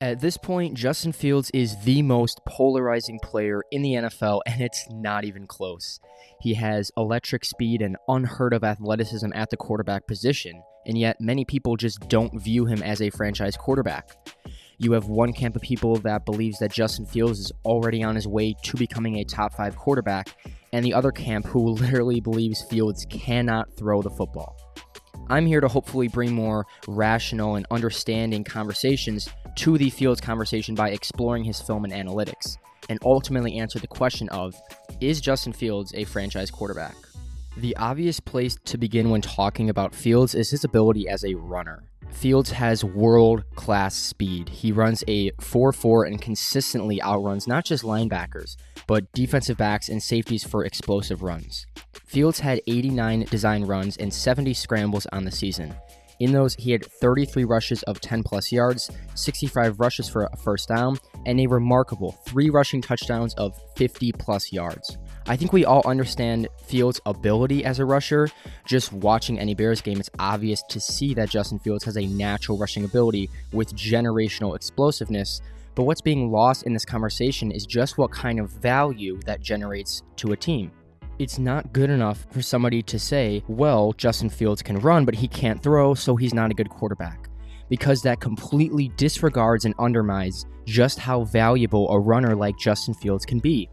At this point, Justin Fields is the most polarizing player in the NFL, and it's not even close. He has electric speed and unheard of athleticism at the quarterback position, and yet many people just don't view him as a franchise quarterback. You have one camp of people that believes that Justin Fields is already on his way to becoming a top 5 quarterback, and the other camp who literally believes Fields cannot throw the football. I'm here to hopefully bring more rational and understanding conversations to the Fields conversation by exploring his film and analytics, and ultimately answer the question of, is Justin Fields a franchise quarterback? The obvious place to begin when talking about Fields is his ability as a runner. Fields has world-class speed. He runs a 4.4 and consistently outruns not just linebackers, but defensive backs and safeties for explosive runs. Fields had 89 design runs and 70 scrambles on the season. In those, he had 33 rushes of 10-plus yards, 65 rushes for a first down, and a remarkable 3 rushing touchdowns of 50-plus yards. I think we all understand Fields' ability as a rusher. Just watching any Bears game, it's obvious to see that Justin Fields has a natural rushing ability with generational explosiveness. But what's being lost in this conversation is just what kind of value that generates to a team. It's not good enough for somebody to say, well, Justin Fields can run, but he can't throw, so he's not a good quarterback. Because that completely disregards and undermines just how valuable a runner like Justin Fields can be.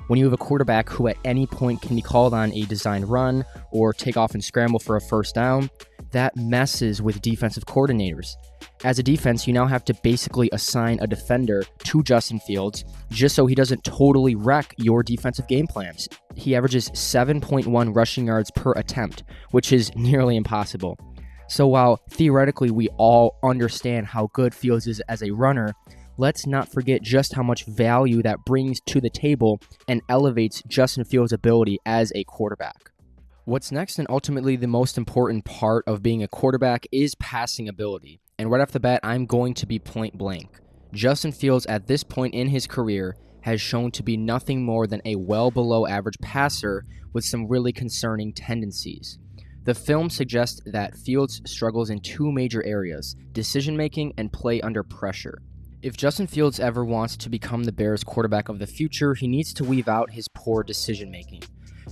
When you have a quarterback who at any point can be called on a designed run or take off and scramble for a first down, that messes with defensive coordinators. As a defense, you now have to basically assign a defender to Justin Fields just so he doesn't totally wreck your defensive game plans. He averages 7.1 rushing yards per attempt, which is nearly impossible. So while theoretically we all understand how good Fields is as a runner, let's not forget just how much value that brings to the table and elevates Justin Fields' ability as a quarterback. What's next and ultimately the most important part of being a quarterback is passing ability. And right off the bat, I'm going to be point blank. Justin Fields at this point in his career has shown to be nothing more than a well below average passer with some really concerning tendencies. The film suggests that Fields struggles in 2 major areas, decision making and play under pressure. If Justin Fields ever wants to become the Bears quarterback of the future, he needs to weave out his poor decision making.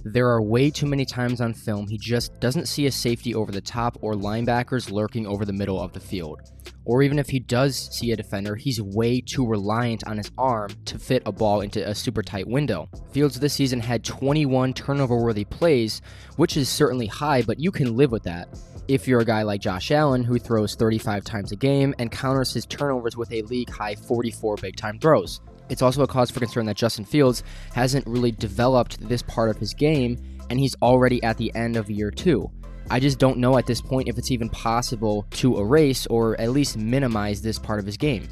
There are way too many times on film he just doesn't see a safety over the top or linebackers lurking over the middle of the field. Or even if he does see a defender, he's way too reliant on his arm to fit a ball into a super tight window. Fields this season had 21 turnover-worthy plays, which is certainly high, but you can live with that if you're a guy like Josh Allen who throws 35 times a game and counters his turnovers with a league-high 44 big-time throws. It's also a cause for concern that Justin Fields hasn't really developed this part of his game, and he's already at the end of year 2. I just don't know at this point if it's even possible to erase or at least minimize this part of his game.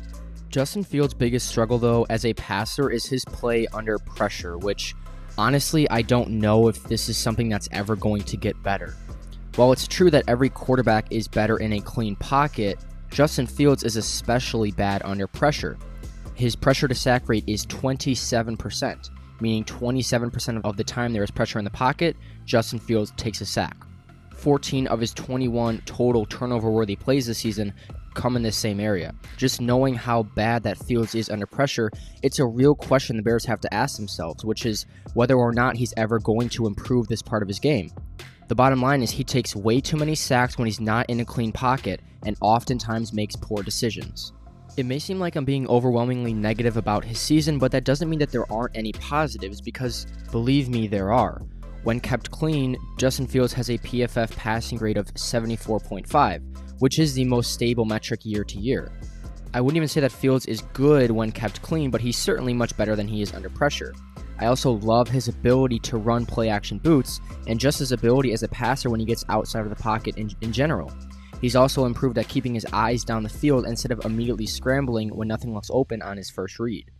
Justin Fields' biggest struggle, though, as a passer is his play under pressure, which, honestly, I don't know if this is something that's ever going to get better. While it's true that every quarterback is better in a clean pocket, Justin Fields is especially bad under pressure. His pressure to sack rate is 27%, meaning 27% of the time there is pressure in the pocket, Justin Fields takes a sack. 14 of his 21 total turnover-worthy plays this season come in this same area. Just knowing how bad that Fields is under pressure, it's a real question the Bears have to ask themselves, which is whether or not he's ever going to improve this part of his game. The bottom line is he takes way too many sacks when he's not in a clean pocket and oftentimes makes poor decisions. It may seem like I'm being overwhelmingly negative about his season, but that doesn't mean that there aren't any positives because, believe me, there are. When kept clean, Justin Fields has a PFF passing grade of 74.5, which is the most stable metric year to year. I wouldn't even say that Fields is good when kept clean, but he's certainly much better than he is under pressure. I also love his ability to run play-action boots and just his ability as a passer when he gets outside of the pocket in general. He's also improved at keeping his eyes down the field instead of immediately scrambling when nothing looks open on his first read.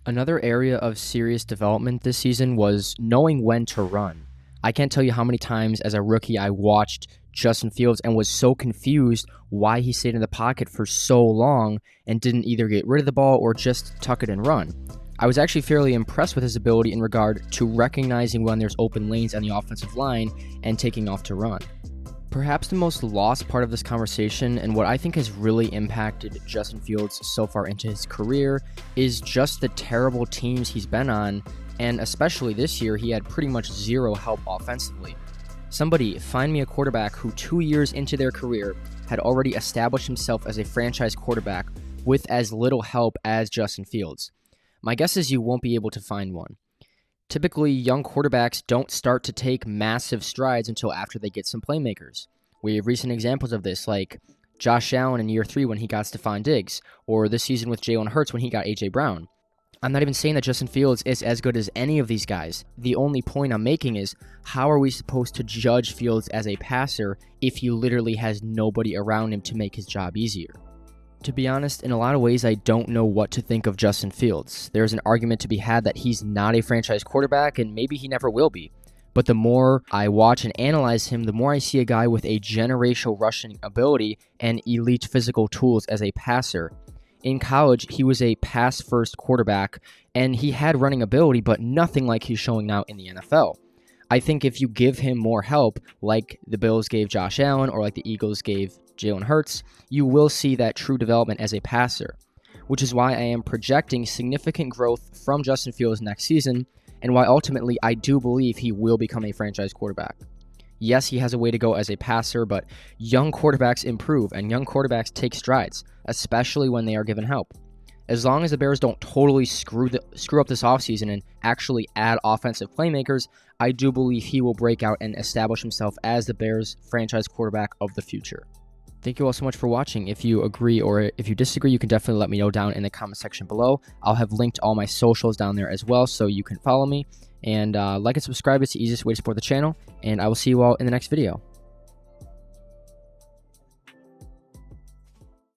Another area of serious development this season was knowing when to run. I can't tell you how many times as a rookie I watched Justin Fields and was so confused why he stayed in the pocket for so long and didn't either get rid of the ball or just tuck it and run. I was actually fairly impressed with his ability in regard to recognizing when there's open lanes on the offensive line and taking off to run. Perhaps the most lost part of this conversation, and what I think has really impacted Justin Fields so far into his career, is just the terrible teams he's been on, and especially this year, he had pretty much zero help offensively. Somebody find me a quarterback who 2 years into their career had already established himself as a franchise quarterback with as little help as Justin Fields. My guess is you won't be able to find one. Typically, young quarterbacks don't start to take massive strides until after they get some playmakers. We have recent examples of this, like Josh Allen in year 3 when he got Stephon Diggs, or this season with Jalen Hurts when he got A.J. Brown. I'm not even saying that Justin Fields is as good as any of these guys. The only point I'm making is, how are we supposed to judge Fields as a passer if he literally has nobody around him to make his job easier? To be honest, in a lot of ways, I don't know what to think of Justin Fields. There's an argument to be had that he's not a franchise quarterback, and maybe he never will be. But the more I watch and analyze him, the more I see a guy with a generational rushing ability and elite physical tools as a passer. In college, he was a pass-first quarterback, and he had running ability, but nothing like he's showing now in the NFL. I think if you give him more help, like the Bills gave Josh Allen or like the Eagles gave Jalen Hurts, you will see that true development as a passer, which is why I am projecting significant growth from Justin Fields next season, and why ultimately I do believe he will become a franchise quarterback. Yes, he has a way to go as a passer, but young quarterbacks improve, and young quarterbacks take strides, especially when they are given help. As long as the Bears don't totally screw up this offseason and actually add offensive playmakers, I do believe he will break out and establish himself as the Bears' franchise quarterback of the future. Thank you all so much for watching. If you agree or if you disagree, you can definitely let me know down in the comment section below. I'll have linked all my socials down there as well, so you can follow me. And like and subscribe. It's the easiest way to support the channel. And I will see you all in the next video.